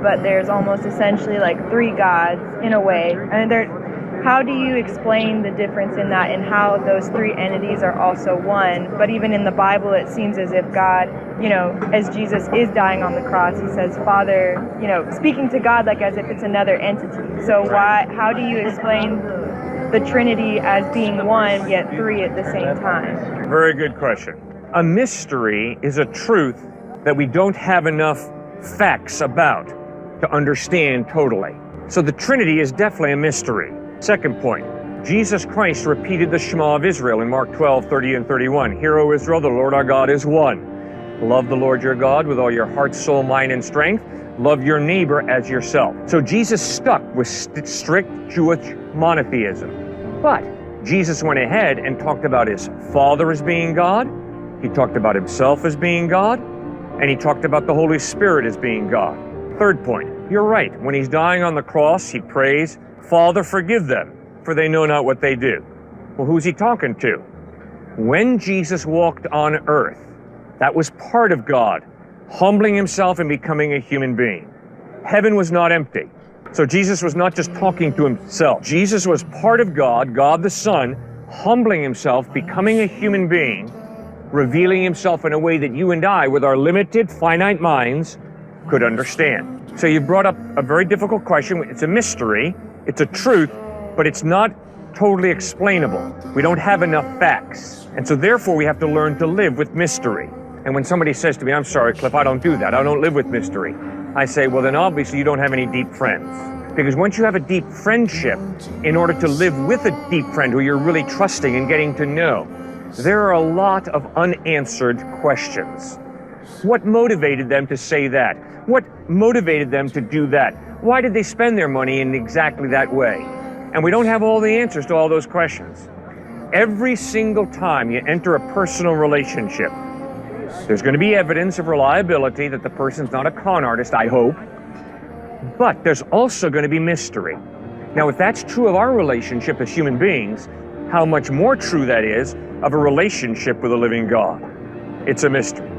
but there's almost essentially like three gods in a way. And how do you explain the difference in that and how those three entities are also one? But even in the Bible, it seems as if God, as Jesus is dying on the cross, he says, Father, speaking to God like as if it's another entity. So how do you explain the Trinity as being one, yet three at the same time? Very good question. A mystery is a truth that we don't have enough facts about to understand totally. So the Trinity is definitely a mystery. Second point, Jesus Christ repeated the Shema of Israel in Mark 12:30 and 31. Hear, O Israel, the Lord our God is one. Love the Lord your God with all your heart, soul, mind, and strength. Love your neighbor as yourself. So Jesus stuck with strict Jewish monotheism. But Jesus went ahead and talked about his Father as being God. He talked about himself as being God. And he talked about the Holy Spirit as being God. Third point, you're right. When he's dying on the cross, he prays, Father, forgive them, for they know not what they do. Well, who's he talking to? When Jesus walked on earth, that was part of God, humbling himself and becoming a human being. Heaven was not empty. So Jesus was not just talking to himself. Jesus was part of God, God the Son, humbling himself, becoming a human being, revealing himself in a way that you and I, with our limited, finite minds, could understand. So you brought up a very difficult question. It's a mystery, it's a truth, but it's not totally explainable. We don't have enough facts. And so therefore we have to learn to live with mystery. And when somebody says to me, I'm sorry, Cliff, I don't do that. I don't live with mystery. I say, well, then obviously you don't have any deep friends. Because once you have a deep friendship, in order to live with a deep friend who you're really trusting and getting to know, there are a lot of unanswered questions. What motivated them to say that? What motivated them to do that? Why did they spend their money in exactly that way? And we don't have all the answers to all those questions. Every single time you enter a personal relationship, there's going to be evidence of reliability that the person's not a con artist, I hope. But there's also going to be mystery. Now, if that's true of our relationship as human beings, how much more true that is of a relationship with a living God. It's a mystery.